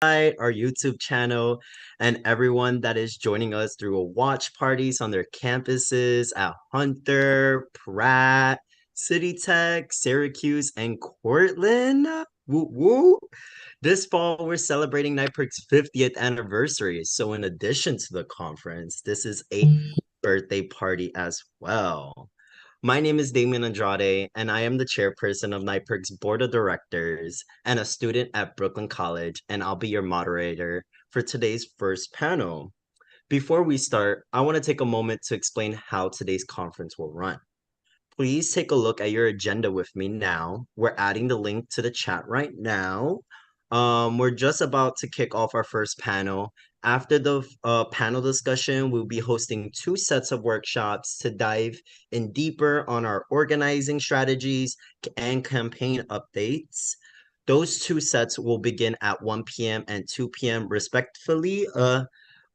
our YouTube channel, and everyone that is joining us through a watch parties on their campuses at Hunter, Pratt, City Tech, Syracuse, and Cortland. Woo woo. This fall, we're celebrating NYPIRG's 50th anniversary. So, in addition to the conference, this is a birthday party as well. My name is Damien Andrade, and I am the chairperson of NYPIRG's board of directors and a student at Brooklyn College, and I'll be your moderator for today's first panel. Before we start, I want to take a moment to explain how today's conference will run. Please take a look at your agenda with me now. We're adding the link to the chat right now. We're just about to kick off our first panel. After the panel discussion, we'll be hosting two sets of workshops to dive in deeper on our organizing strategies and campaign updates. Those two sets will begin at 1 p.m. and 2 p.m. respectively.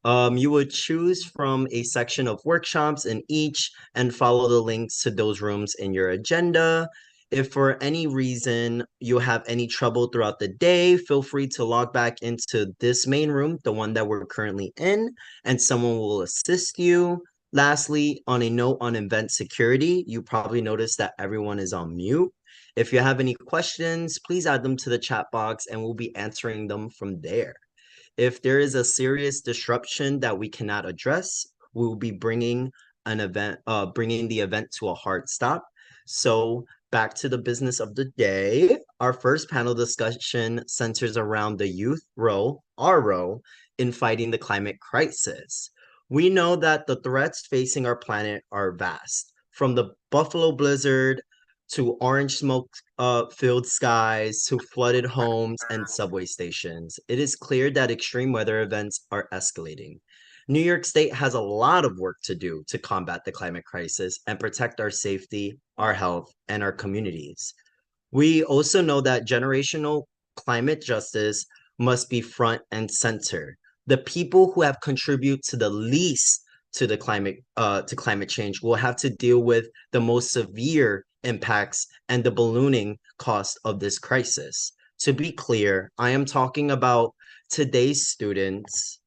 You would choose from a section of workshops in each and follow the links to those rooms in your agenda. If for any reason you have any trouble throughout the day, feel free to log back into this main room, the one that we're currently in, and someone will assist you. Lastly, on a note on event security, you probably noticed that everyone is on mute. If you have any questions, please add them to the chat box and we'll be answering them from there. If there is a serious disruption that we cannot address, we will be bringing the event to a hard stop. So back to the business of the day. Our first panel discussion centers around the youth role, our role, in fighting the climate crisis. We know that the threats facing our planet are vast, from the Buffalo blizzard to orange smoke filled skies to flooded homes and subway stations. It is clear that extreme weather events are escalating. New York State has a lot of work to do to combat the climate crisis and protect our safety, our health, and our communities. We also know that generational climate justice must be front and center. The people who have contributed to the least to climate change will have to deal with the most severe impacts and the ballooning cost of this crisis. To be clear, I am talking about today's students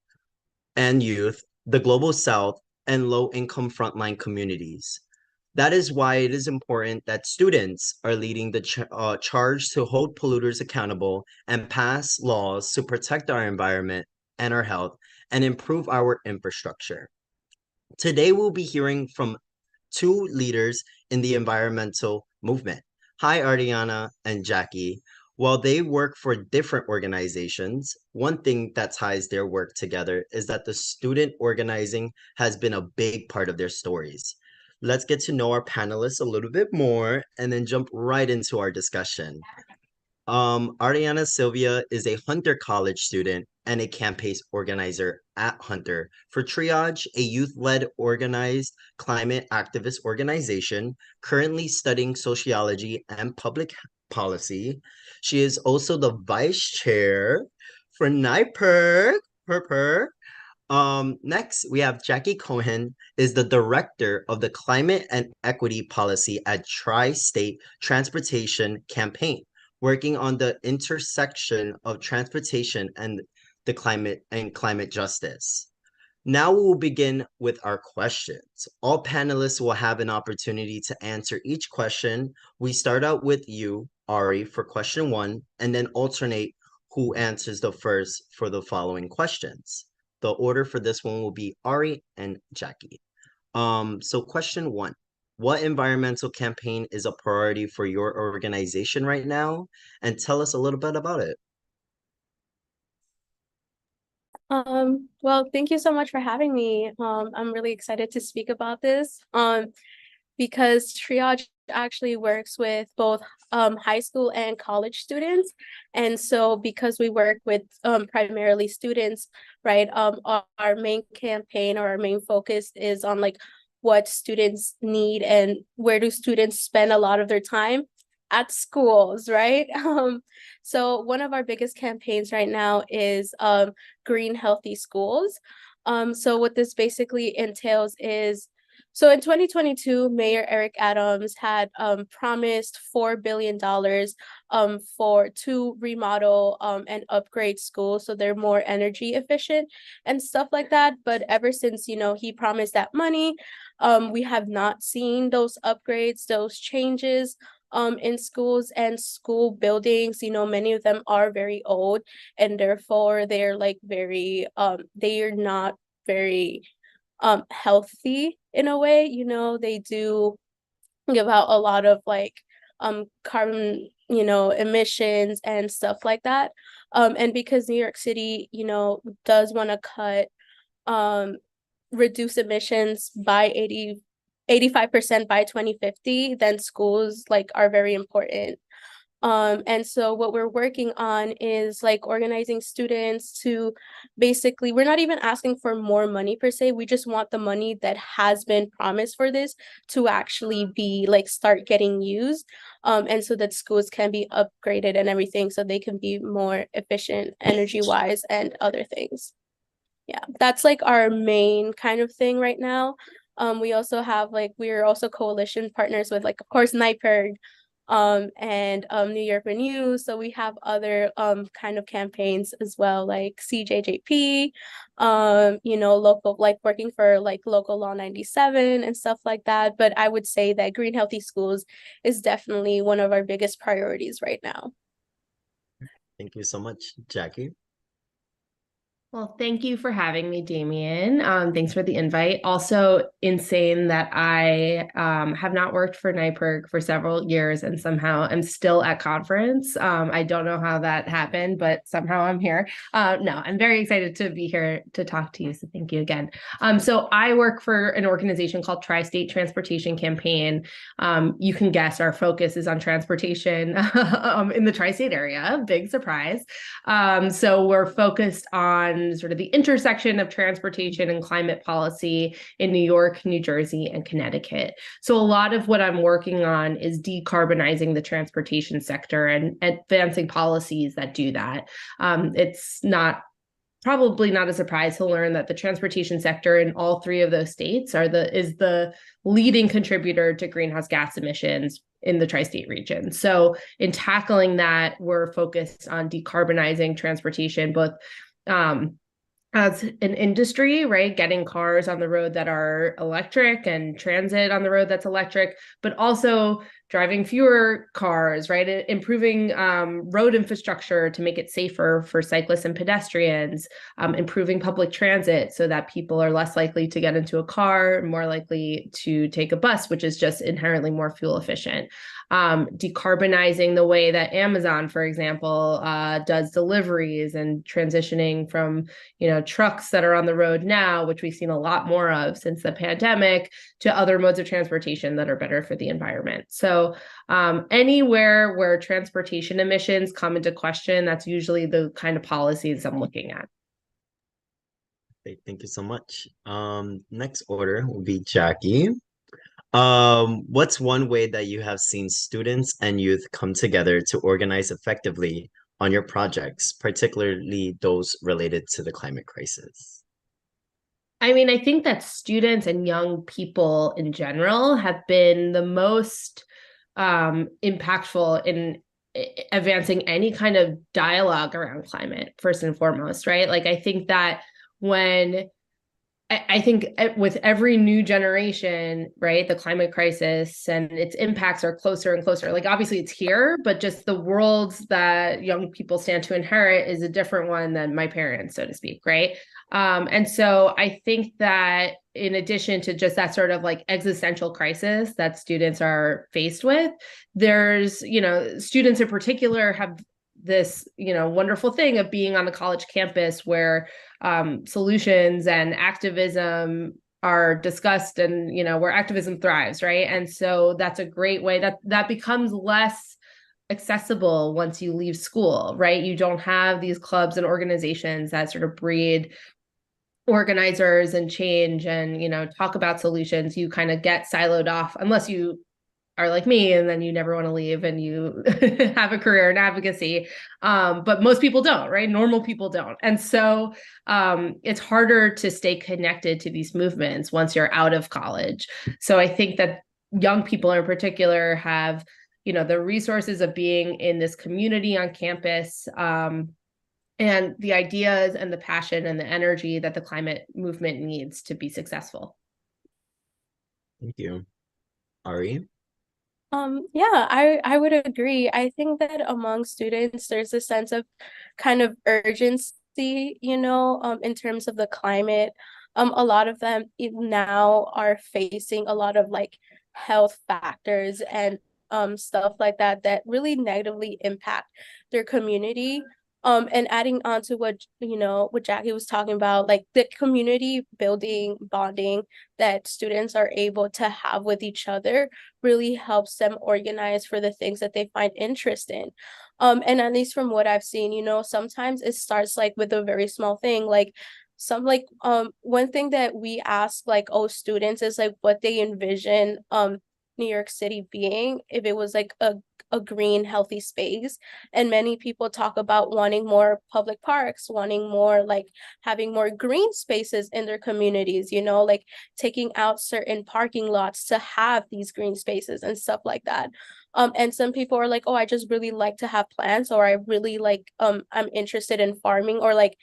and youth, the global south, and low-income frontline communities. That is why it is important that students are leading the charge to hold polluters accountable and pass laws to protect our environment and our health and improve our infrastructure. Today, we'll be hearing from two leaders in the environmental movement. Hi, Ariana and Jackie. While they work for different organizations, one thing that ties their work together is that the student organizing has been a big part of their stories. Let's get to know our panelists a little bit more and then jump right into our discussion. Ariana Sylvia is a Hunter College student and a campaign organizer at Hunter for Triage, a youth-led organized climate activist organization currently studying sociology and public policy. She is also the vice chair for NYPIRG. Next, we have Jackie Cohen, is the director of the Climate and Equity Policy at Tri-State Transportation Campaign, working on the intersection of transportation and the climate justice. Now we will begin with our questions. All panelists will have an opportunity to answer each question. We start out with you, Ari, for question one, and then alternate who answers the first for the following questions. The order for this one will be Ari and Jackie. So question one, what environmental campaign is a priority for your organization right now? And tell us a little bit about it. Well, thank you so much for having me. I'm really excited to speak about this. Because Triage actually works with both high school and college students. And so because we work with primarily students, right, our main campaign or our main focus is on like what students need and where do students spend a lot of their time at schools, right? So one of our biggest campaigns right now is Green Healthy Schools. So what this basically entails is So in 2022, Mayor Eric Adams had promised $4 billion for to remodel and upgrade schools so they're more energy efficient and stuff like that. But ever since, he promised that money, we have not seen those upgrades, those changes in schools and school buildings. Many of them are very old, and therefore they're like very they are not very healthy in a way. They do give out a lot of like carbon, emissions and stuff like that. And because New York City, does want to cut reduce emissions by 85% by 2050, then schools like are very important. And so what we're working on is like organizing students to basically, we're not even asking for more money per se. We just want the money that has been promised for this to actually be like start getting used. And so that schools can be upgraded and everything so they can be more efficient energy wise and other things. Yeah, that's like our main kind of thing right now. We also have like we're also coalition partners with like of course NYPIRG and New York Renew. So we have other kind of campaigns as well, like CJJP, local like working for like local law 97 and stuff like that. But I would say that Green Healthy Schools is definitely one of our biggest priorities right now. Thank you so much, Jackie. Well, thank you for having me, Damien. Thanks for the invite. Also, insane that I have not worked for NYPIRG for several years and somehow I'm still at conference. I don't know how that happened, but somehow I'm here. No, I'm very excited to be here to talk to you. So thank you again. So I work for an organization called Tri-State Transportation Campaign. You can guess our focus is on transportation in the tri-state area. Big surprise. So we're focused on sort of the intersection of transportation and climate policy in New York, New Jersey, and Connecticut. So a lot of what I'm working on is decarbonizing the transportation sector and advancing policies that do that. It's probably not a surprise to learn that the transportation sector in all three of those states is the leading contributor to greenhouse gas emissions in the tri-state region. So in tackling that, we're focused on decarbonizing transportation, both as an industry, right? Getting cars on the road that are electric and transit on the road that's electric, but also driving fewer cars, right? Improving road infrastructure to make it safer for cyclists and pedestrians, improving public transit so that people are less likely to get into a car, more likely to take a bus, which is just inherently more fuel efficient. Decarbonizing the way that Amazon, for example, does deliveries and transitioning from, trucks that are on the road now, which we've seen a lot more of since the pandemic, to other modes of transportation that are better for the environment. So anywhere where transportation emissions come into question, that's usually the kind of policies I'm looking at. Okay, thank you so much. Next order will be Jackie. What's one way that you have seen students and youth come together to organize effectively on your projects, particularly those related to the climate crisis? I mean, I think that students and young people in general have been the most impactful in advancing any kind of dialogue around climate, first and foremost, right? Like, I think that I think with every new generation, right, the climate crisis and its impacts are closer and closer. Like, obviously it's here, but just the worlds that young people stand to inherit is a different one than my parents, so to speak, right? And so I think that in addition to just that sort of like existential crisis that students are faced with, there's, students in particular have this, wonderful thing of being on the college campus where solutions and activism are discussed and, where activism thrives, right? And so that's a great way that becomes less accessible once you leave school, right? You don't have these clubs and organizations that sort of breed organizers and change and, talk about solutions. You kind of get siloed off unless you are like me, and then you never want to leave and you have a career in advocacy. But most people don't, right? Normal people don't. And so it's harder to stay connected to these movements once you're out of college. So I think that young people in particular have, the resources of being in this community on campus, and the ideas and the passion and the energy that the climate movement needs to be successful. Thank you. Ari? Yeah, I would agree. I think that among students, there's a sense of kind of urgency, in terms of the climate. A lot of them now are facing a lot of like health factors and stuff like that that really negatively impact their community. And adding on to what Jackie was talking about, like the community building bonding that students are able to have with each other really helps them organize for the things that they find interest in. And at least from what I've seen, sometimes it starts like with a very small thing, like one thing that we ask like students is like what they envision New York City being if it was like a green, healthy space. And many people talk about wanting more public parks, wanting more like having more green spaces in their communities, like taking out certain parking lots to have these green spaces and stuff like that. And some people are like, oh, I just really like to have plants, or I really like I'm interested in farming or like,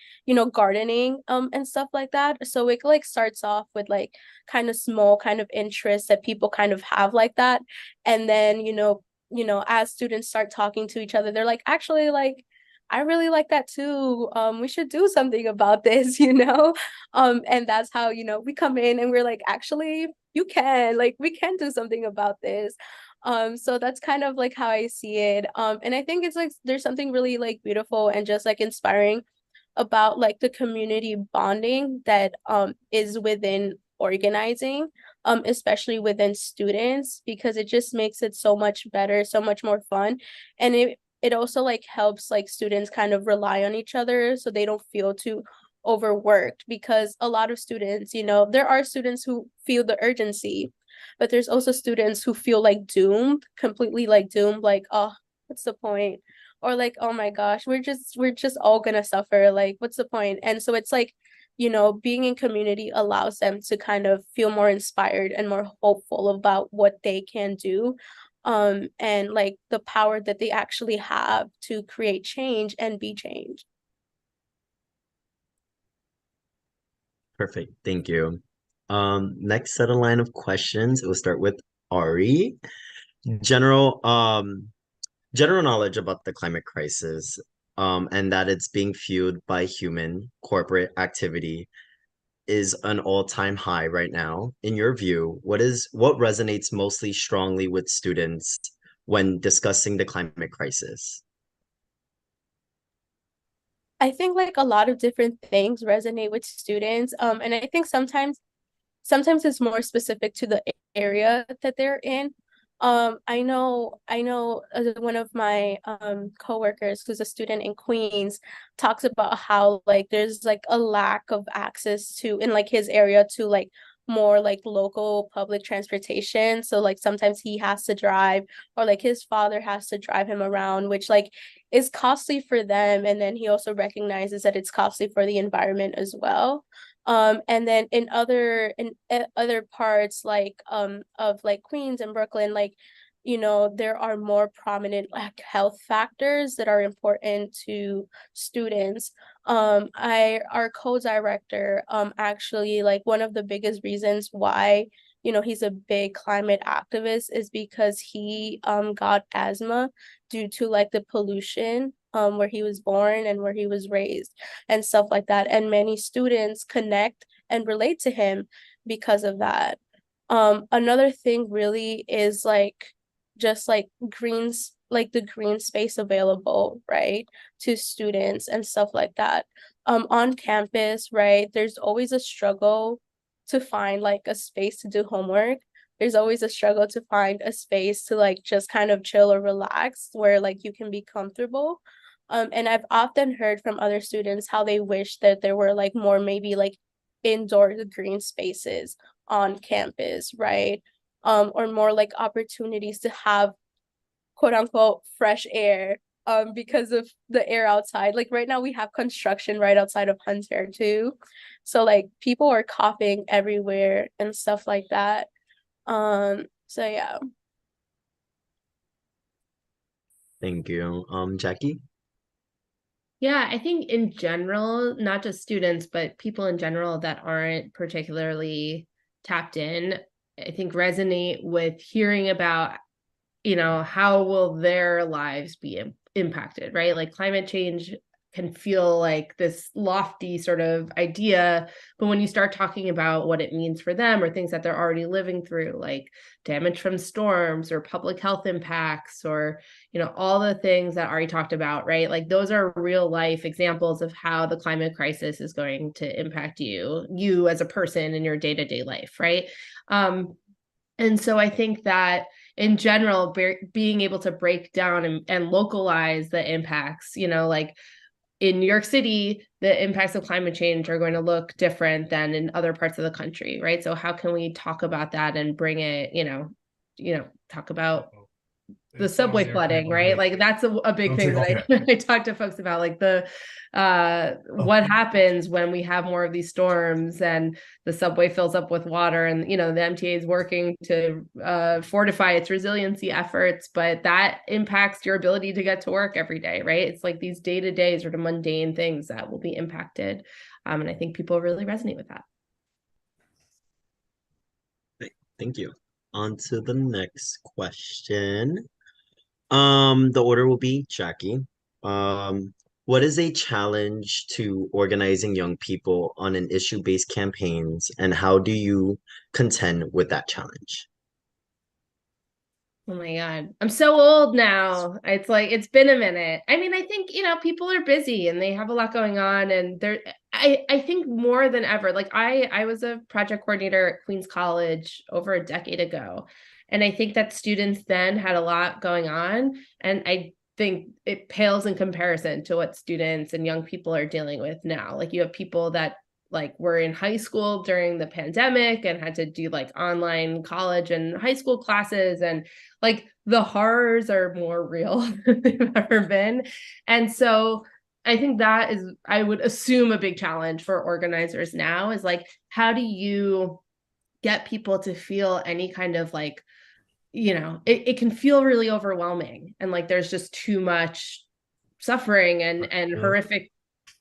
gardening and stuff like that. So it like starts off with like kind of small kind of interests that people kind of have like that. And then, as students start talking to each other, they're like, actually, like, I really like that too. We should do something about this, and that's how, we come in and we're like, actually, we can do something about this. So that's kind of like how I see it. And I think it's like there's something really like beautiful and just like inspiring about like the community bonding that is within organizing, especially within students, because it just makes it so much better, so much more fun. And it also like helps like students kind of rely on each other so they don't feel too overworked, because a lot of students, there are students who feel the urgency, but there's also students who feel like doomed, completely like doomed, like, oh, what's the point? Or like, oh my gosh, we're just all gonna suffer, like what's the point? And so it's like, being in community allows them to kind of feel more inspired and more hopeful about what they can do, and like the power that they actually have to create change and be changed. Perfect. Thank you. Next set of line of questions. We'll start with Ari. General, general knowledge about the climate crisis, and that it's being fueled by human corporate activity is an all-time high right now. In your view, what resonates mostly strongly with students when discussing the climate crisis? I think like a lot of different things resonate with students. And I think sometimes it's more specific to the area that they're in. I know one of my coworkers who's a student in Queens talks about how like there's like a lack of access to in like his area to like more like local public transportation. So like sometimes he has to drive, or like his father has to drive him around, which like is costly for them. And then he also recognizes that it's costly for the environment as well. And then in other parts like of like Queens and Brooklyn, like, there are more prominent like health factors that are important to students. Our co-director, actually, like one of the biggest reasons why, he's a big climate activist is because he got asthma due to like the pollution where he was born and where he was raised and stuff like that. And many students connect and relate to him because of that. Another thing really is like just like like the green space available, right, to students and stuff like that. On campus, right, there's always a struggle to find like a space to do homework. There's always a struggle to find a space to like just kind of chill or relax where like you can be comfortable. And I've often heard from other students how they wish that there were like more maybe like indoor green spaces on campus, right? or more like opportunities to have quote unquote fresh air because of the air outside. Like right now we have construction right outside of Hunter too. So like people are coughing everywhere and stuff like that. So yeah. Thank you. Jackie? Yeah, I think in general, not just students, but people in general that aren't particularly tapped in, I think resonate with hearing about, how will their lives be impacted, right? Like climate change can feel like this lofty sort of idea, but when you start talking about what it means for them or things that they're already living through, like damage from storms or public health impacts or, all the things that Ari talked about, right? Like those are real life examples of how the climate crisis is going to impact you as a person in your day-to-day life, right? And so I think that in general, being able to break down and localize the impacts, like in New York City, the impacts of climate change are going to look different than in other parts of the country, right? So how can we talk about that and bring it, talk about the subway flooding, right? Like that's a big thing that I talk to folks about, like what happens when we have more of these storms and the subway fills up with water, and the MTA is working to fortify its resiliency efforts, but that impacts your ability to get to work every day, right? It's like these day-to-day sort of mundane things that will be impacted, and I think people really resonate with that. Thank you. On to the next question. The order will be Jackie. What is a challenge to organizing young people on an issue-based campaigns, and how do you contend with that challenge? Oh my God. I'm so old now. It's like, it's been a minute. I mean, I think, people are busy and they have a lot going on, and I think more than ever, like I was a project coordinator at Queens College over a decade ago. And I think that students then had a lot going on. And I think it pales in comparison to what students and young people are dealing with now. Like you have people that like were in high school during the pandemic and had to do like online college and high school classes, and like the horrors are more real than they've ever been. And so I think that is, I would assume, a big challenge for organizers now is like, how do you get people to feel any kind of like, it can feel really overwhelming, and like there's just too much suffering and horrific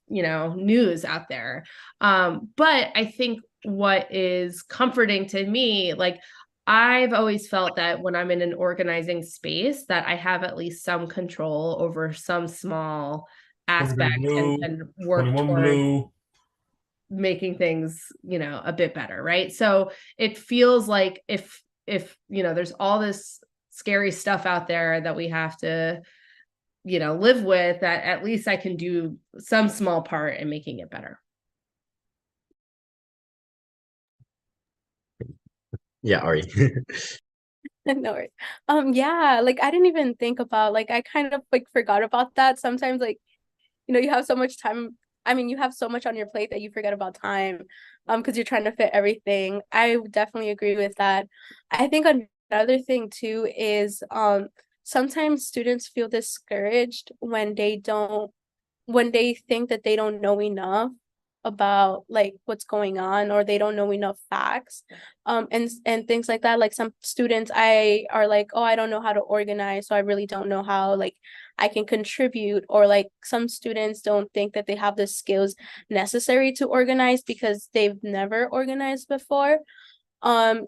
news out there. But I think what is comforting to me, like I've always felt that when I'm in an organizing space that I have at least some control over some small aspect and work toward making things, a bit better, right? So it feels like if there's all this scary stuff out there that we have to live with, that at least I can do some small part in making it better. Yeah, Ari. No worries. Yeah, like I didn't even think about, like I kind of like forgot about that. Sometimes like, you have so much time. I mean, you have so much on your plate that you forget about time, because you're trying to fit everything. I definitely agree with that. I think another thing too is sometimes students feel discouraged when they think that they don't know enough about like what's going on, or they don't know enough facts, and things like that. Like some students I are like, oh, I don't know how to organize, so I really don't know how like I can contribute. Or like some students don't think that they have the skills necessary to organize because they've never organized before.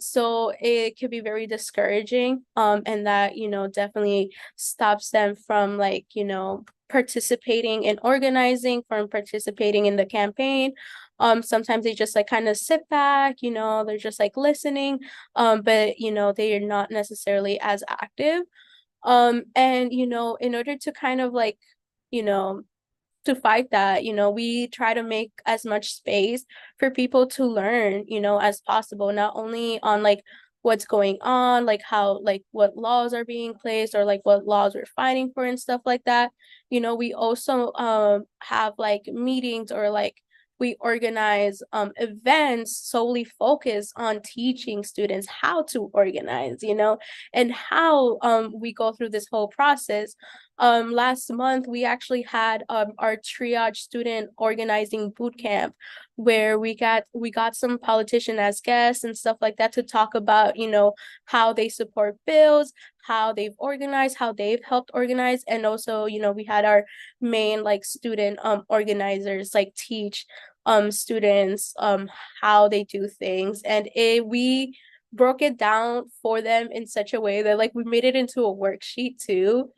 So it could be very discouraging, and that, definitely stops them from like, participating in organizing, from participating in the campaign. Sometimes they just like kind of sit back, they're just like listening, but they are not necessarily as active. And in order to kind of like, you know, to fight that, we try to make as much space for people to learn, as possible, not only on like what's going on, like how, like what laws are being placed, or like what laws we're fighting for and stuff like that. We also have like meetings, or like we organize events solely focused on teaching students how to organize, and how we go through this whole process. Last month we actually had our triage student organizing boot camp, where we got some politicians as guests and stuff like that to talk about, how they support bills, how they've organized, how they've helped organize. And also, we had our main like student organizers like teach students how they do things. And we broke it down for them in such a way that like we made it into a worksheet too,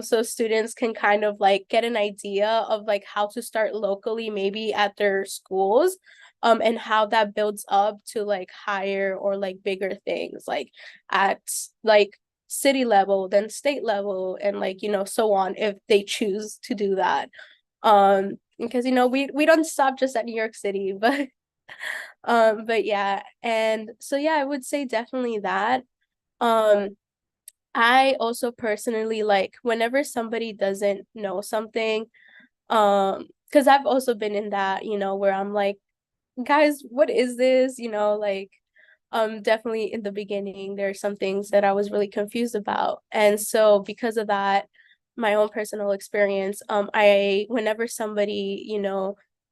so students can kind of like get an idea of like how to start locally, maybe at their schools, and how that builds up to like higher or like bigger things, like at like city level, then state level, and like, so on, if they choose to do that. Because we don't stop just at New York City, but yeah. And so yeah, I would say definitely that. Um, I also personally like whenever somebody doesn't know something, because I've also been in that, where I'm like, guys, what is this? Like, definitely in the beginning, there are some things that I was really confused about. And so because of that, my own personal experience, whenever somebody,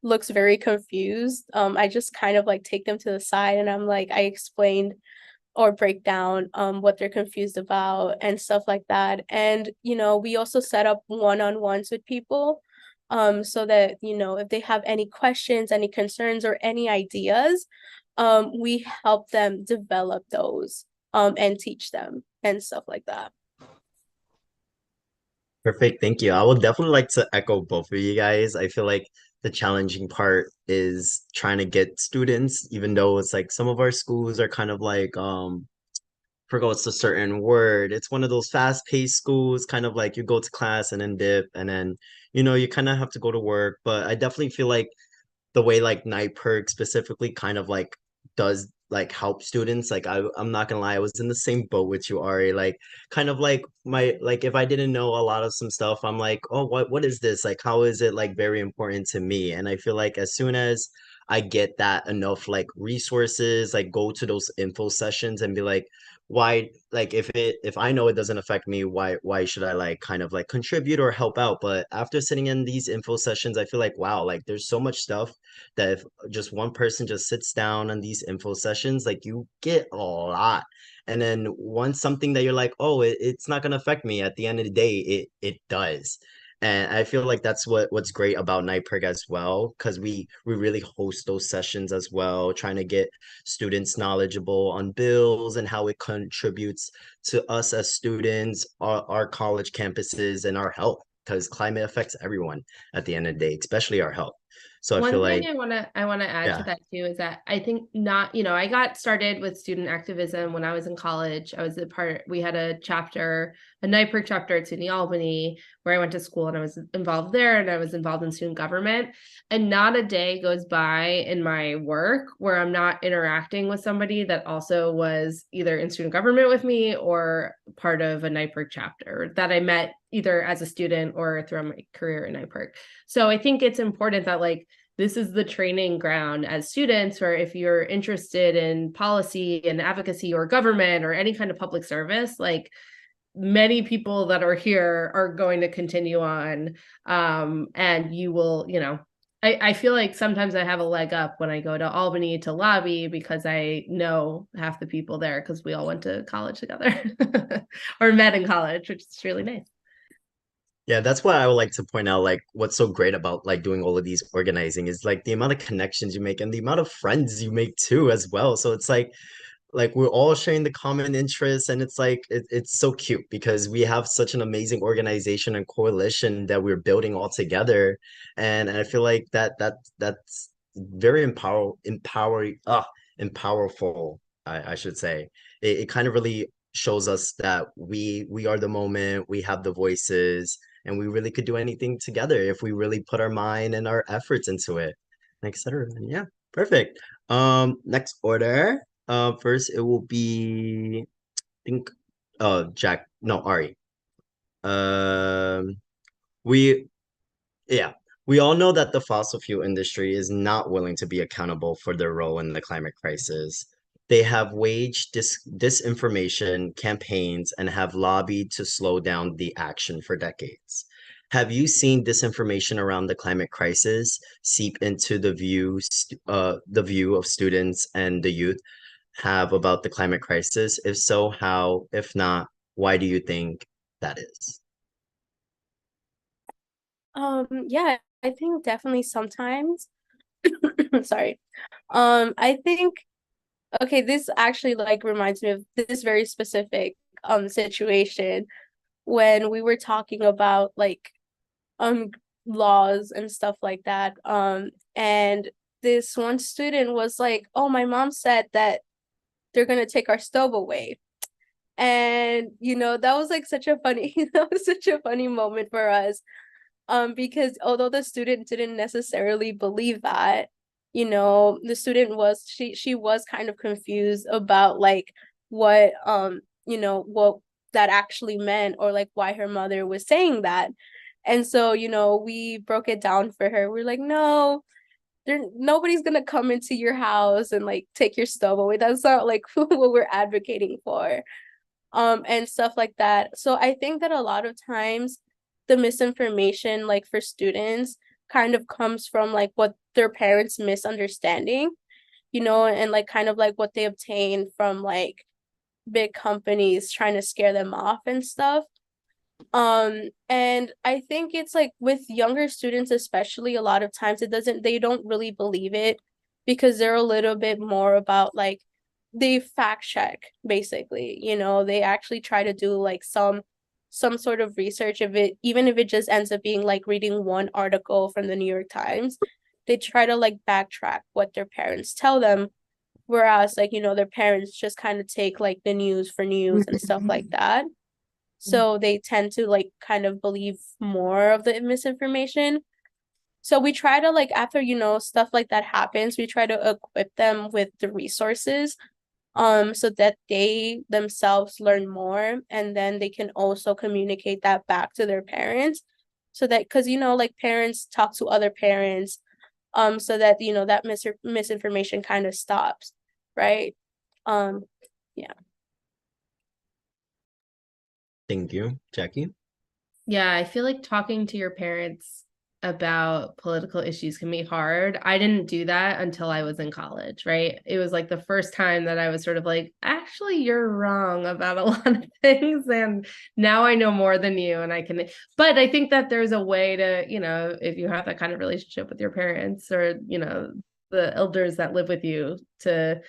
looks very confused, I just kind of like take them to the side and I'm like, I explained or break down what they're confused about and stuff like that. And we also set up one-on-ones with people, so that if they have any questions, any concerns, or any ideas, we help them develop those, and teach them and stuff like that. Perfect. Thank you. I would definitely like to echo both of you guys. I feel like the challenging part is trying to get students, even though it's like some of our schools are kind of like forgot what's a certain word. It's one of those fast-paced schools, kind of like you go to class and then dip, and then you kind of have to go to work. But I definitely feel like the way like NYPIRG specifically kind of like does like help students. Like I'm not gonna lie, I was in the same boat with you, Ari. Like kind of like my like if I didn't know a lot of some stuff, I'm like, oh, what is this? Like how is it like very important to me? And I feel like as soon as I get that enough like resources, like go to those info sessions and be like, why like if I know it doesn't affect me, why should I like kind of like contribute or help out? But after sitting in these info sessions, I feel like wow, like there's so much stuff that if just one person just sits down on these info sessions, like you get a lot. And then once something that you're like, oh, it's not gonna affect me, at the end of the day, it does. And I feel like that's what's great about NYPIRG as well, because we really host those sessions as well, trying to get students knowledgeable on bills and how it contributes to us as students, our college campuses, and our health, because climate affects everyone at the end of the day, especially our health. So I feel One thing like, I want to add to yeah. that too is that I think not, I got started with student activism when I was in college. We had a chapter, a NYPIRG chapter at SUNY Albany, where I went to school and I was involved there, and I was involved in student government. And not a day goes by in my work where I'm not interacting with somebody that also was either in student government with me or part of a NYPIRG chapter that I met either as a student or throughout my career in NYPIRG. So I think it's important that like this is the training ground as students, or if you're interested in policy and advocacy or government or any kind of public service, like many people that are here are going to continue on. And you will, I feel like sometimes I have a leg up when I go to Albany to lobby because I know half the people there because we all went to college together or met in college, which is really nice. Yeah, that's why I would like to point out like what's so great about like doing all of these organizing is like the amount of connections you make and the amount of friends you make too as well. So it's like we're all sharing the common interests, and it's like it's so cute because we have such an amazing organization and coalition that we're building all together. And I feel like that's very empowerful, I should say. It kind of really shows us that we are the moment, we have the voices, and we really could do anything together if we really put our mind and our efforts into it, etc. Yeah, perfect. Next order. First it will be, I think, Jack, no, Ari. Um, we, yeah. We all know that the fossil fuel industry is not willing to be accountable for their role in the climate crisis. They have waged disinformation campaigns and have lobbied to slow down the action for decades. Have you seen disinformation around the climate crisis seep into the view of students and the youth have about the climate crisis? If so, how? If not, why do you think that is? Yeah, I think definitely sometimes. Sorry. I think okay, this actually like reminds me of this very specific situation when we were talking about like um laws and stuff like that. And this one student was like, "Oh, my mom said that they're gonna take our stove away." And that was like such a funny that was such a funny moment for us. Because although the student didn't necessarily believe that, the student was she was kind of confused about like what what that actually meant, or like why her mother was saying that. And so, we broke it down for her. We're like, no, nobody's gonna come into your house and like take your stove away. That's not like what we're advocating for. And stuff like that. So I think that a lot of times the misinformation like for students kind of comes from like what their parents misunderstanding, and like kind of like what they obtain from like big companies trying to scare them off and stuff. And I think it's like with younger students, especially, a lot of times they don't really believe it because they're a little bit more about like they fact check basically, they actually try to do like some sort of research. If it even if it just ends up being like reading one article from the New York Times, they try to like backtrack what their parents tell them. Whereas like, their parents just kind of take like the news for news and stuff like that. So they tend to like kind of believe more of the misinformation. So we try to like after, stuff like that happens, we try to equip them with the resources so that they themselves learn more, and then they can also communicate that back to their parents, so that because like parents talk to other parents, so that that misinformation kind of stops, right? Um yeah. Thank you, Jackie. Yeah, I feel like talking to your parents about political issues can be hard. I didn't do that until I was in college, right? It was like the first time that I was sort of like, actually, you're wrong about a lot of things. And now I know more than you. And I can, but I think that there's a way to, if you have that kind of relationship with your parents or, the elders that live with you, to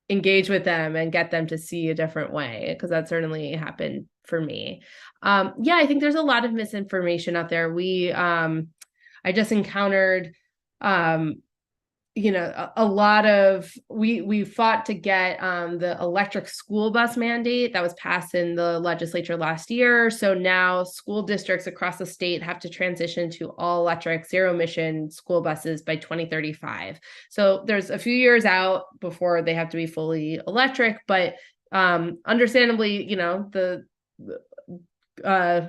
engage with them and get them to see a different way, because that certainly happened for me. Yeah, I think there's a lot of misinformation out there. I just encountered um a lot of we fought to get the electric school bus mandate that was passed in the legislature last year. So now school districts across the state have to transition to all electric zero emission school buses by 2035. So there's a few years out before they have to be fully electric, but understandably, the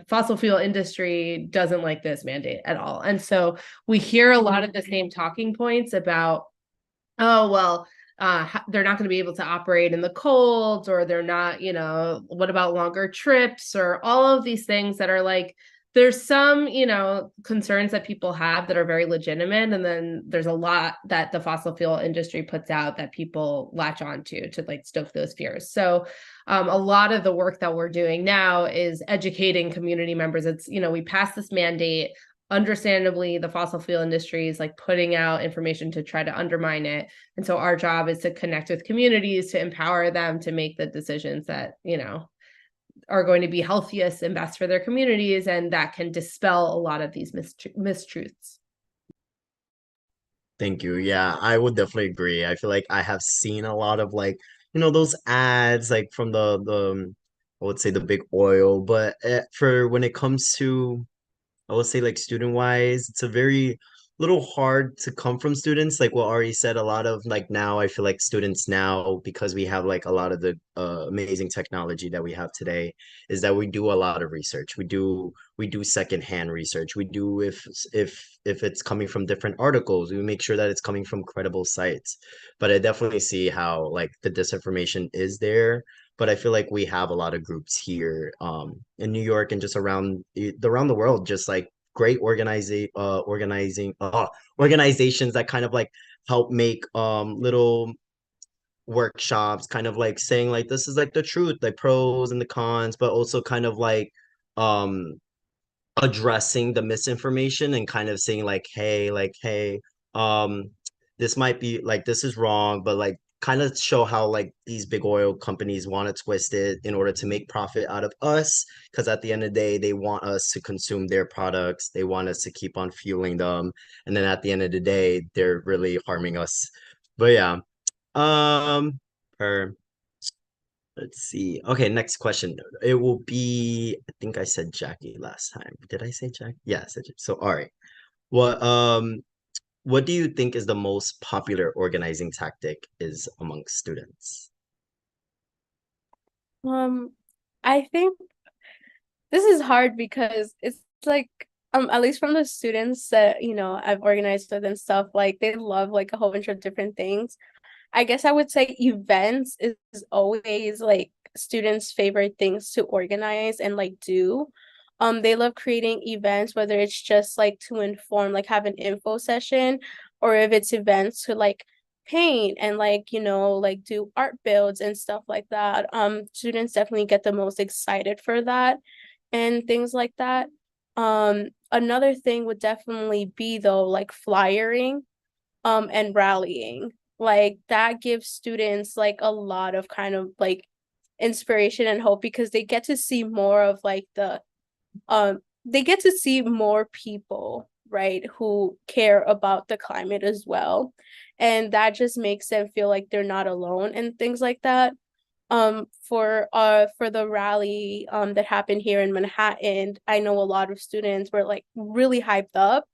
fossil fuel industry doesn't like this mandate at all. And so we hear a lot of the same talking points about, oh, well, they're not going to be able to operate in the cold, or they're not, what about longer trips, or all of these things that are like, there's some, concerns that people have that are very legitimate. And then there's a lot that the fossil fuel industry puts out that people latch onto to like stoke those fears. So a lot of the work that we're doing now is educating community members. It's, we passed this mandate. Understandably, the fossil fuel industry is like putting out information to try to undermine it. And so our job is to connect with communities, to empower them to make the decisions that, are going to be healthiest and best for their communities, and that can dispel a lot of these mistruths. Thank you. Yeah, I would definitely agree. I feel like I have seen a lot of like, those ads like from the I would say the big oil, but for when it comes to I would say like student wise, it's a very little hard to come from students. Like what Ari said, a lot of like now I feel like students now, because we have like a lot of the amazing technology that we have today, is that we do a lot of research. We do secondhand research. We do if it's coming from different articles, we make sure that it's coming from credible sites. But I definitely see how like the disinformation is there. But I feel like we have a lot of groups here in New York and just around the world, just like great organizations that kind of like help make little workshops, kind of like saying like this is like the truth, like pros and the cons, but also kind of um addressing the misinformation and kind of saying like hey, um this might be like this is wrong, but like kind of show how like these big oil companies want to twist it in order to make profit out of us, because at the end of the day they want us to consume their products, they want us to keep on fueling them, and then at the end of the day they're really harming us. But yeah, um per let's see. Okay, next question. It will be, I think I said Jackie last time. Did I say Jack? Yeah, I said Jack. So, all right. What do you think is the most popular organizing tactic is amongst students? Um, I think this is hard because it's like at least from the students that I've organized with and stuff, like they love like a whole bunch of different things. I guess I would say events is always like students' favorite things to organize and like do. They love creating events, whether it's just like to inform, like have an info session, or if it's events to like paint and like, like do art builds and stuff like that. Students definitely get the most excited for that and things like that. Another thing would definitely be though, like flyering and rallying. Like that gives students like a lot of kind of like inspiration and hope because they get to see more of like they get to see more people, right, who care about the climate as well. And that just makes them feel like they're not alone and things like that. For the rally that happened here in Manhattan, I know a lot of students were like really hyped up,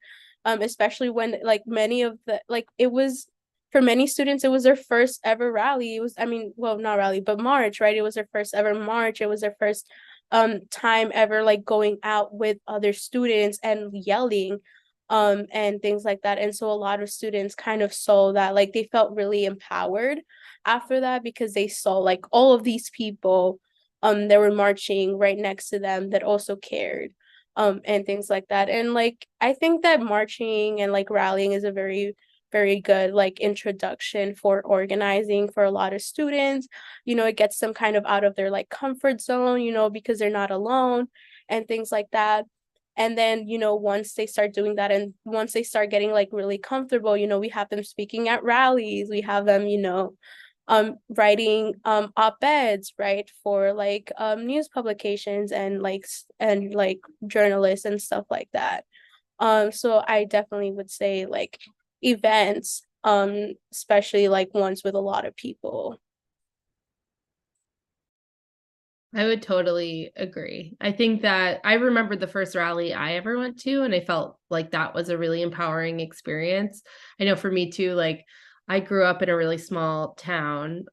especially when like many of the like it was for many students it was their first ever rally. It was, I mean, well, not rally but march, right? It was their first ever march. It was their first time ever like going out with other students and yelling and things like that. And so a lot of students kind of saw that, like they felt really empowered after that because they saw like all of these people that were marching right next to them that also cared and things like that. And like I think that marching and like rallying is a very very good like introduction for organizing for a lot of students. It gets them kind of out of their like comfort zone, because they're not alone and things like that. And then, once they start doing that and once they start getting like really comfortable, we have them speaking at rallies, we have them, writing op-eds, right, for like news publications and like journalists and stuff like that. So I definitely would say like events, especially like ones with a lot of people. I would totally agree. I think that I remember the first rally I ever went to, and I felt like that was a really empowering experience. I know for me too, like I grew up in a really small town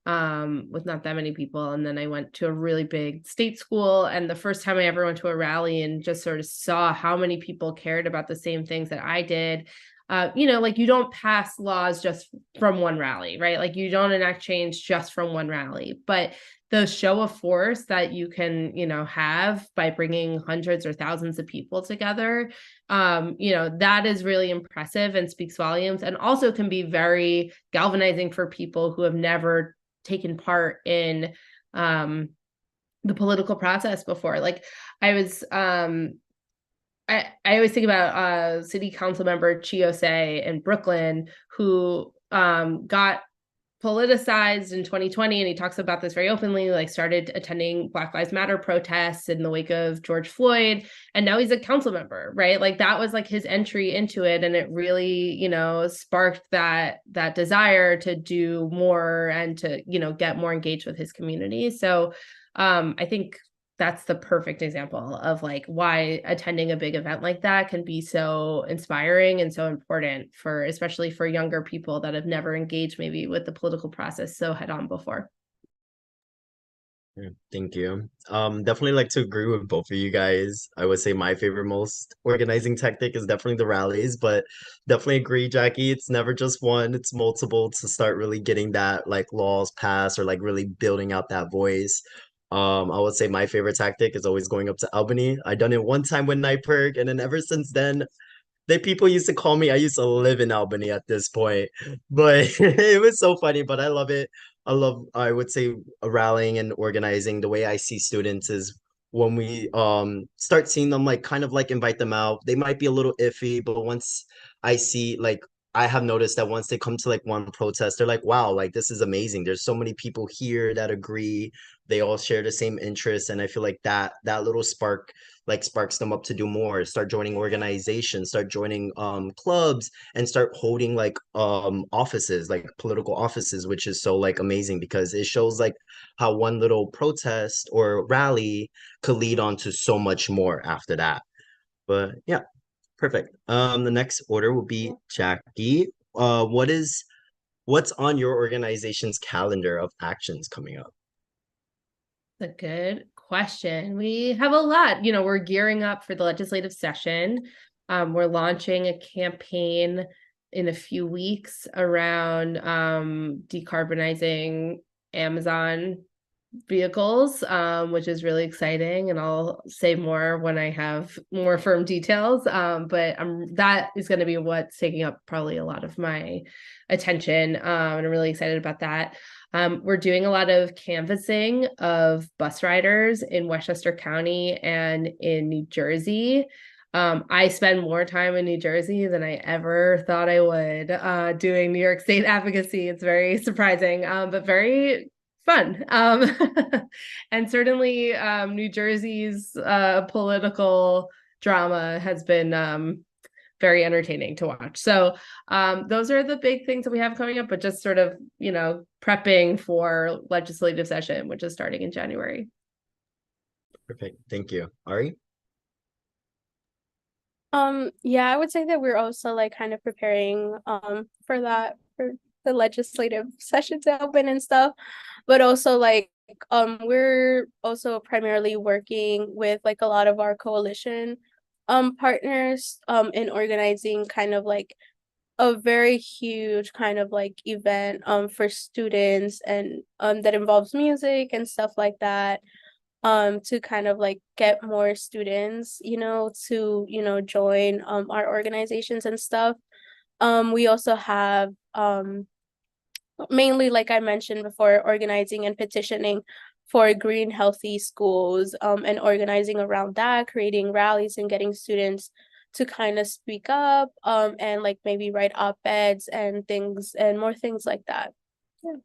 with not that many people. And then I went to a really big state school. And the first time I ever went to a rally and just sort of saw how many people cared about the same things that I did. Like you don't pass laws just from one rally, right? Like you don't enact change just from one rally, but the show of force that you can, have by bringing hundreds or thousands of people together, that is really impressive and speaks volumes, and also can be very galvanizing for people who have never taken part in the political process before. Like I was, I always think about city council member Chiose in Brooklyn, who got politicized in 2020, and he talks about this very openly, like started attending Black Lives Matter protests in the wake of George Floyd, and now he's a council member, right? Like that was like his entry into it, and it really, sparked that desire to do more and to, get more engaged with his community. So I think that's the perfect example of like why attending a big event like that can be so inspiring and so important for, especially for younger people that have never engaged maybe with the political process so head on before. Yeah, thank you. Definitely like to agree with both of you guys. I would say my favorite most organizing tactic is definitely the rallies, but definitely agree, Jackie. It's never just one, it's multiple to start really getting that like laws passed or like really building out that voice. I would say my favorite tactic is always going up to Albany. I done it one time with NYPIRG, and then ever since then, they people used to call me. I used to live in Albany at this point, but it was so funny. But I love it. I would say rallying and organizing. The way I see students is when we start seeing them like kind of like invite them out. They might be a little iffy, but once I see like I have noticed that once they come to like one protest, they're like, wow, like this is amazing. There's so many people here that agree. They all share the same interests. And I feel like that little spark like sparks them up to do more, start joining organizations, start joining clubs, and start holding like offices, like political offices, which is so like amazing because it shows like how one little protest or rally could lead on to so much more after that. But yeah, perfect. The next order will be Jackie. What's on your organization's calendar of actions coming up? A good question. We have a lot. You know, we're gearing up for the legislative session. We're launching a campaign in a few weeks around decarbonizing Amazon vehicles, which is really exciting. And I'll say more when I have more firm details. But that is going to be what's taking up probably a lot of my attention. And I'm really excited about that. We're doing a lot of canvassing of bus riders in Westchester County and in New Jersey. I spend more time in New Jersey than I ever thought I would doing New York State advocacy. It's very surprising, but very fun. And certainly New Jersey's political drama has been very entertaining to watch. So those are the big things that we have coming up, but just sort of, you know, prepping for legislative session, which is starting in January. Perfect. Thank you. Ari? Yeah, I would say that we're also like kind of preparing for that for the legislative session to open and stuff, but also like we're also primarily working with like a lot of our coalition partners in organizing kind of like a very huge kind of like event for students and that involves music and stuff like that to kind of like get more students, you know, to, you know, join our organizations and stuff. We also have mainly, like I mentioned before, organizing and petitioning for green, healthy schools, and organizing around that, creating rallies and getting students to kind of speak up, and like maybe write op-eds and things and more things like that. Yeah.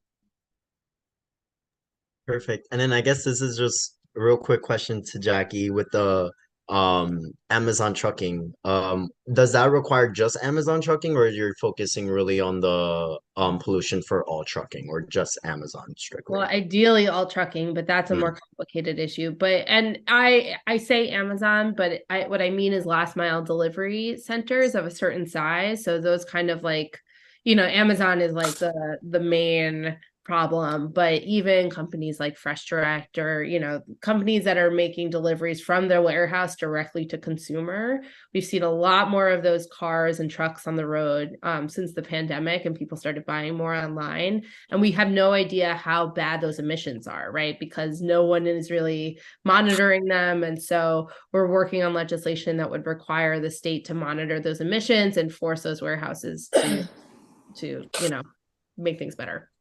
Perfect. And then I guess this is just a real quick question to Jackie with the Amazon trucking. Does that require just Amazon trucking, or you're focusing really on the pollution for all trucking or just Amazon Well, strictly? ideally all trucking, but that's a Mm, more complicated issue. But and I say Amazon, but what I mean is last mile delivery centers of a certain size. So those kind of like, you know, Amazon is like the main problem, but even companies like Fresh Direct or, you know, companies that are making deliveries from their warehouse directly to consumer, we've seen a lot more of those cars and trucks on the road since the pandemic and people started buying more online. And we have no idea how bad those emissions are, right? Because no one is really monitoring them. And so we're working on legislation that would require the state to monitor those emissions and force those warehouses to, you know, make things better.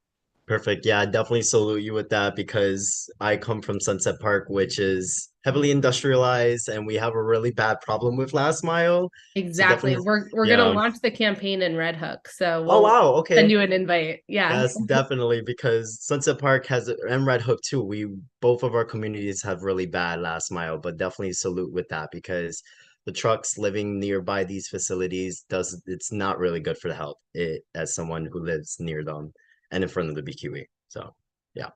perfect. Yeah, I definitely salute you with that because I come from Sunset Park, which is heavily industrialized, and we have a really bad problem with last mile. So Exactly. definitely, We're gonna yeah. launch the campaign in Red Hook. So Oh we'll wow, send okay. you an invite. Yeah. Yes, definitely, because Sunset Park has and Red Hook too. We both of our communities have really bad last mile, but definitely salute with that because the trucks living nearby these facilities it's not really good for the health. It as someone who lives near them and in front of the BQE. So yeah.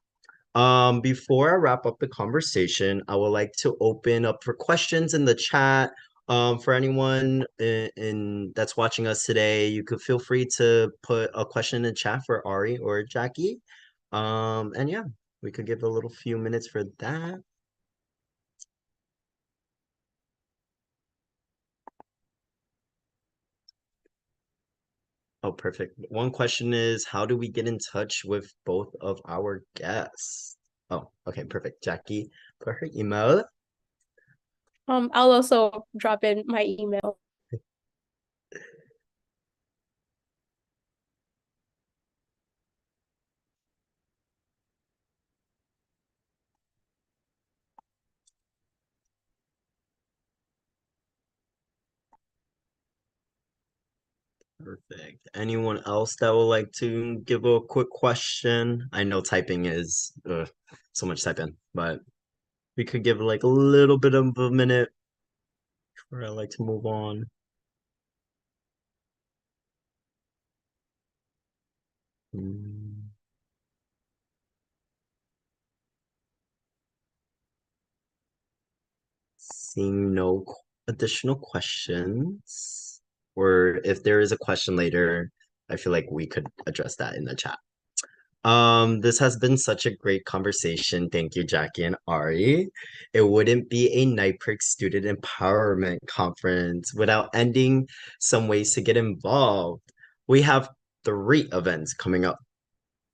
Before I wrap up the conversation, I would like to open up for questions in the chat. For anyone that's watching us today, you could feel free to put a question in the chat for Ari or Jackie. And yeah, we could give a little few minutes for that. Oh, perfect. One question is, how do we get in touch with both of our guests? Oh, okay, perfect. Jackie put her email. I'll also drop in my email. Perfect. Anyone else that would like to give a quick question? I know typing is so much typing, but we could give like a little bit of a minute before I like to move on. Hmm. Seeing no additional questions, or if there is a question later, I feel like we could address that in the chat. This has been such a great conversation. Thank you, Jackie and Ari. It wouldn't be a NYPIRG Student Empowerment Conference without ending some ways to get involved. We have three events coming up.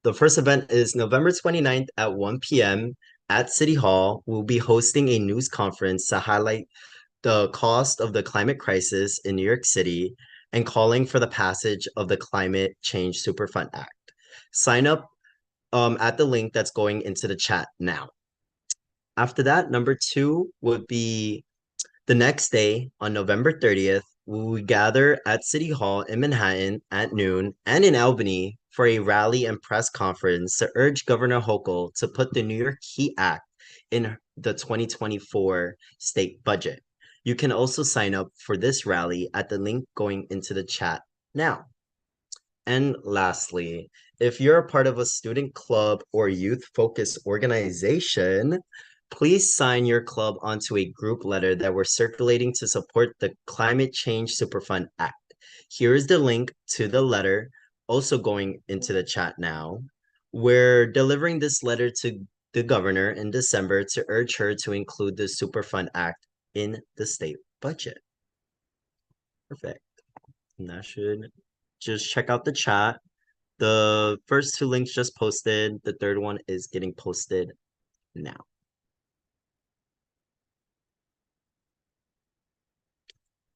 The first event is November 29th at 1 p.m. at City Hall. We'll be hosting a news conference to highlight the cost of the climate crisis in New York City and calling for the passage of the Climate Change Superfund Act. Sign up at the link that's going into the chat now. After that, number two would be the next day on November 30th. We will gather at City Hall in Manhattan at noon and in Albany for a rally and press conference to urge Governor Hochul to put the New York Heat Act in the 2024 state budget. You can also sign up for this rally at the link going into the chat now. And lastly, if you're a part of a student club or youth-focused organization, please sign your club onto a group letter that we're circulating to support the Climate Change Superfund Act. Here is the link to the letter, also going into the chat now. We're delivering this letter to the governor in December to urge her to include the Superfund Act in the state budget. Perfect. And that should just check out the chat. The first two links just posted. The third one is getting posted now.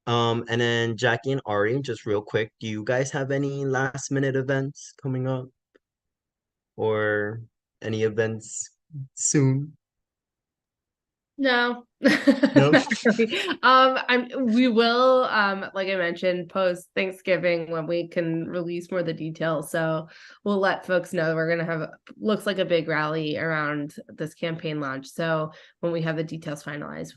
And then Jackie and Ari, just real quick, do you guys have any last minute events coming up or any events soon? No. No? Not really. We will, like I mentioned, post Thanksgiving when we can release more of the details. So we'll let folks know we're gonna have looks like a big rally around this campaign launch. So when we have the details finalized,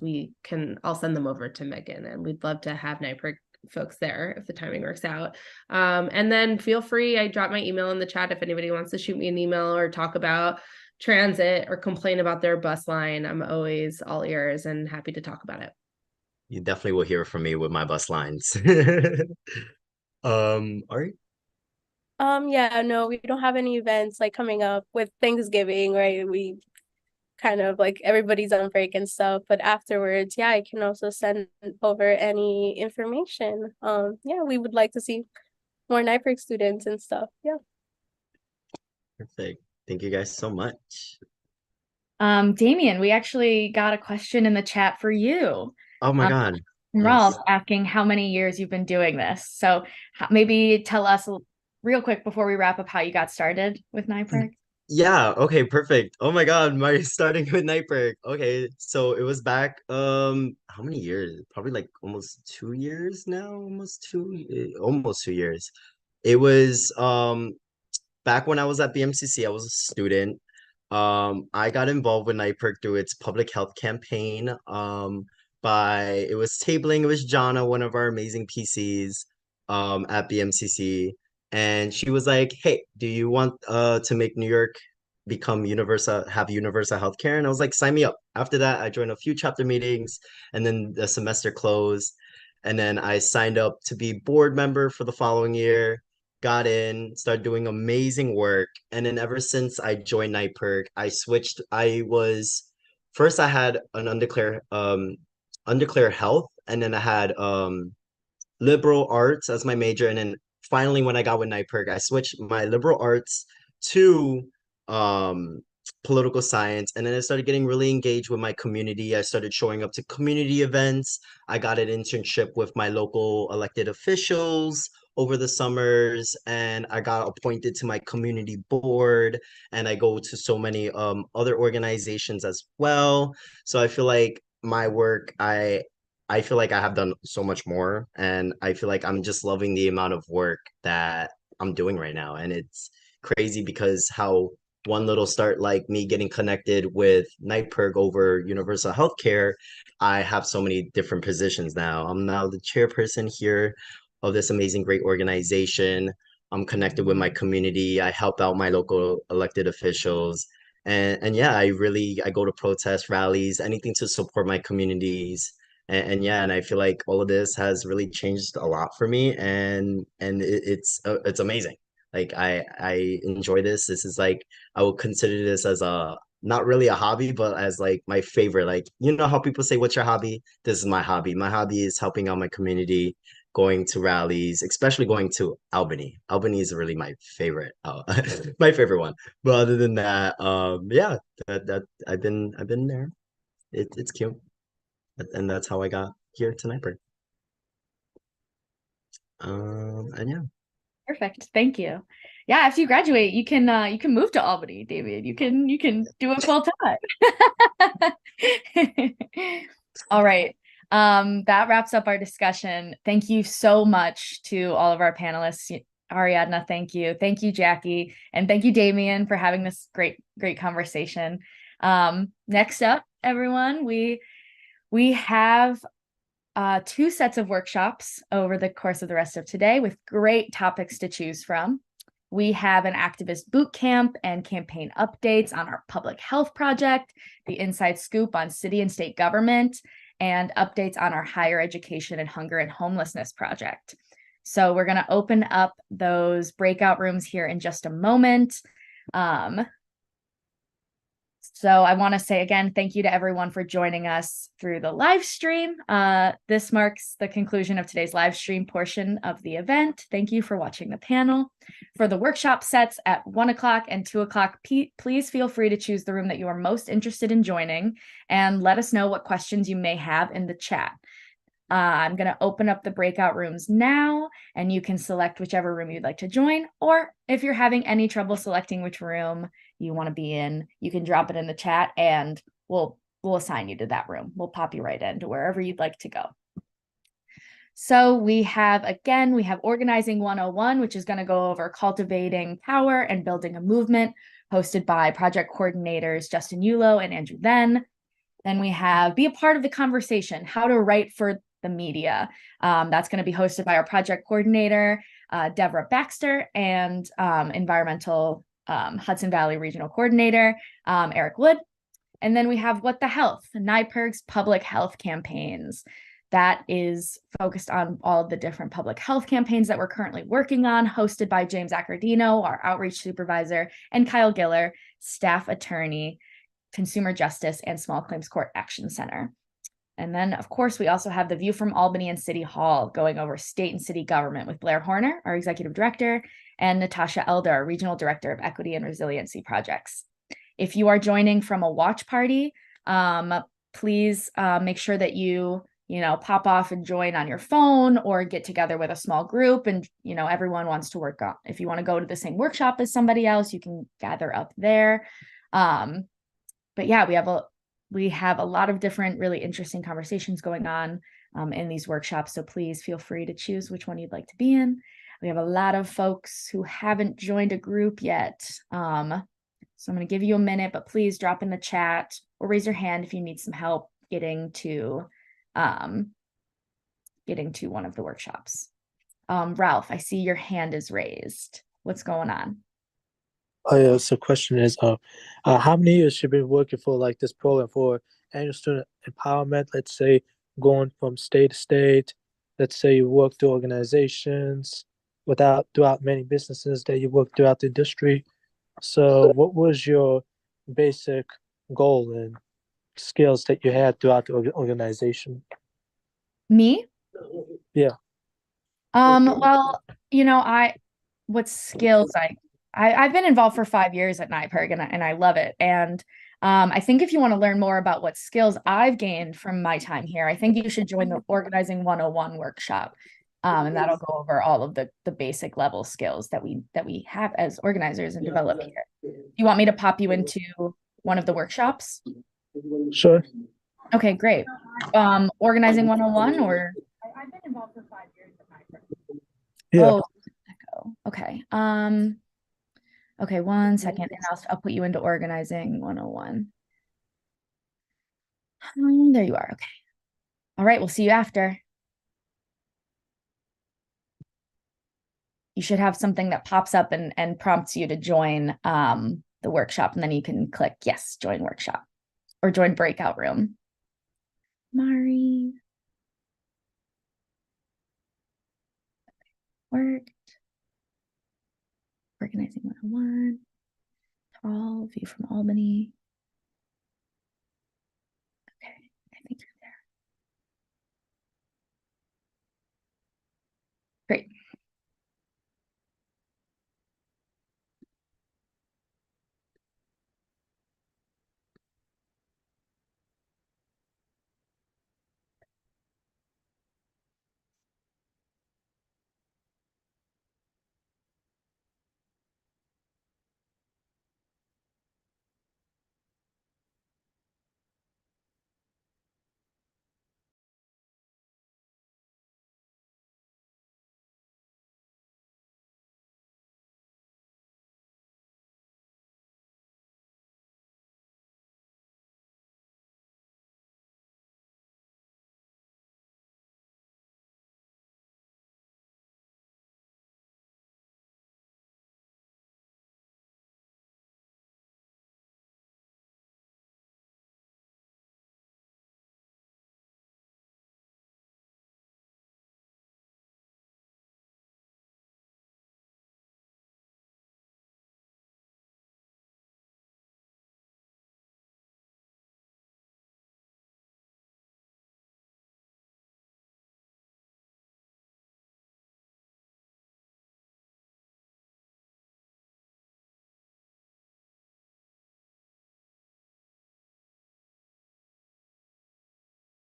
I'll send them over to Megan, and we'd love to have NYPIRG folks there if the timing works out. And then feel free, I dropped my email in the chat if anybody wants to shoot me an email or talk about transit or complain about their bus line. I'm always all ears and happy to talk about it. You definitely will hear from me with my bus lines. Ari? Yeah, no, we don't have any events like coming up with Thanksgiving, right? We kind of like everybody's on break and stuff, but afterwards, yeah, I can also send over any information. Yeah, we would like to see more NYPIRG students and stuff. Yeah. Perfect. Thank you guys so much. Damien, we actually got a question in the chat for you. Oh my God. Ralph Yes. asking how many years you've been doing this. So maybe tell us real quick before we wrap up how you got started with NYPIRG. Yeah, okay, perfect. Oh my God, my starting with NYPIRG. Okay, so it was back how many years? Probably like almost 2 years now, almost 2 years. It was back when I was at BMCC, I was a student. I got involved with NYPIRG through its public health campaign. It was tabling, it was Jana, one of our amazing PCs at BMCC. And she was like, hey, do you want to make New York become have universal healthcare. And I was like, sign me up. After that, I joined a few chapter meetings and then the semester closed. And then I signed up to be board member for the following year, got in, started doing amazing work. And then ever since I joined NYPIRG, I switched. I was first I had an undeclared health, and then I had liberal arts as my major, and then finally when I got with NYPIRG, I switched my liberal arts to um political science, and then I started getting really engaged with my community. I started showing up to community events. I got an internship with my local elected officials over the summers, and I got appointed to my community board, and I go to so many other organizations as well. So I feel like my work, I feel like I have done so much more, and I feel like I'm just loving the amount of work that I'm doing right now. And it's crazy because how one little start, like me getting connected with NYPIRG over universal healthcare, I have so many different positions now. I'm now the chairperson here of this amazing, great organization. I'm connected with my community. I help out my local elected officials. And yeah, I go to protest rallies, anything to support my communities. And yeah, and I feel like all of this has really changed a lot for me, and it's amazing. Like I enjoy this. This is like, I would consider this as a, not really a hobby, but as like my favorite. Like, you know how people say, what's your hobby? This is my hobby. My hobby is helping out my community, going to rallies, especially going to Albany. Albany is really my favorite, my favorite one. But other than that, yeah, that I've been there. It's cute. And that's how I got here to NYPIRG. And yeah. Perfect. Thank you. Yeah, after you graduate, you can move to Albany, David. You can do it full time. All right. That wraps up our discussion. Thank you so much to all of our panelists. Ariadna, thank you. Thank you, Jackie. And thank you, Damien, for having this great conversation. Next up, everyone, we have two sets of workshops over the course of the rest of today with great topics to choose from. We have an activist boot camp and campaign updates on our public health project, the inside scoop on city and state government, and updates on our higher education and hunger and homelessness project. So we're going to open up those breakout rooms here in just a moment. So I want to say again, thank you to everyone for joining us through the live stream. This marks the conclusion of today's live stream portion of the event. Thank you for watching the panel. For the workshop sets at 1 o'clock and 2 o'clock, please feel free to choose the room that you are most interested in joining and let us know what questions you may have in the chat. I'm going to open up the breakout rooms now, and you can select whichever room you'd like to join, or if you're having any trouble selecting which room you want to be in, you can drop it in the chat and we'll assign you to that room. We'll pop you right into wherever you'd like to go. So we have Organizing 101, which is going to go over cultivating power and building a movement, hosted by project coordinators Justin Yulo and Andrew Then. Then we have Be a Part of the Conversation, How to Write for the Media. That's going to be hosted by our project coordinator, Deborah Baxter, and environmental Hudson Valley Regional Coordinator, Eric Wood. And then we have What the Health, NYPIRG's public health campaigns. That is focused on all of the different public health campaigns that we're currently working on, hosted by James Accordino, our outreach supervisor, and Kyle Giller, staff attorney, Consumer Justice and Small Claims Court Action Center. And then, of course, we also have the View from Albany and City Hall, going over state and city government with Blair Horner, our executive director, and Natasha Elder, our regional director of equity and resiliency projects. If you are joining from a watch party, please make sure that you pop off and join on your phone or get together with a small group, and everyone wants to work on. If you want to go to the same workshop as somebody else, you can gather up there. But yeah, we have a lot of different really interesting conversations going on in these workshops. So please feel free to choose which one you'd like to be in. We have a lot of folks who haven't joined a group yet. So I'm going to give you a minute, but please drop in the chat or raise your hand if you need some help getting to one of the workshops. Ralph, I see your hand is raised. What's going on? Oh, yeah, so question is, how many years you been working for like this program for annual student empowerment? Let's say going from state to state. Let's say you work through organizations throughout many businesses that you work throughout the industry. So, what was your basic goal and skills that you had throughout the organization? Me? Yeah. Well, what skills I've been involved for 5 years at NYPIRG and I love it. And I think if you want to learn more about what skills I've gained from my time here, I think you should join the Organizing 101 workshop. And that'll go over all of the basic level skills that we have as organizers and develop here. Do you want me to pop you into one of the workshops? Sure. Okay, great. Organizing 101 or I've been involved for 5 years at NYPIRG. Yeah. Oh, okay. Okay, 1 second, and I'll put you into Organizing 101. There you are. Okay. All right, we'll see you after. You should have something that pops up and prompts you to join the workshop, and then you can click yes, join workshop or join breakout room. Mari. Worked. Organizing 101. Tall, view from Albany.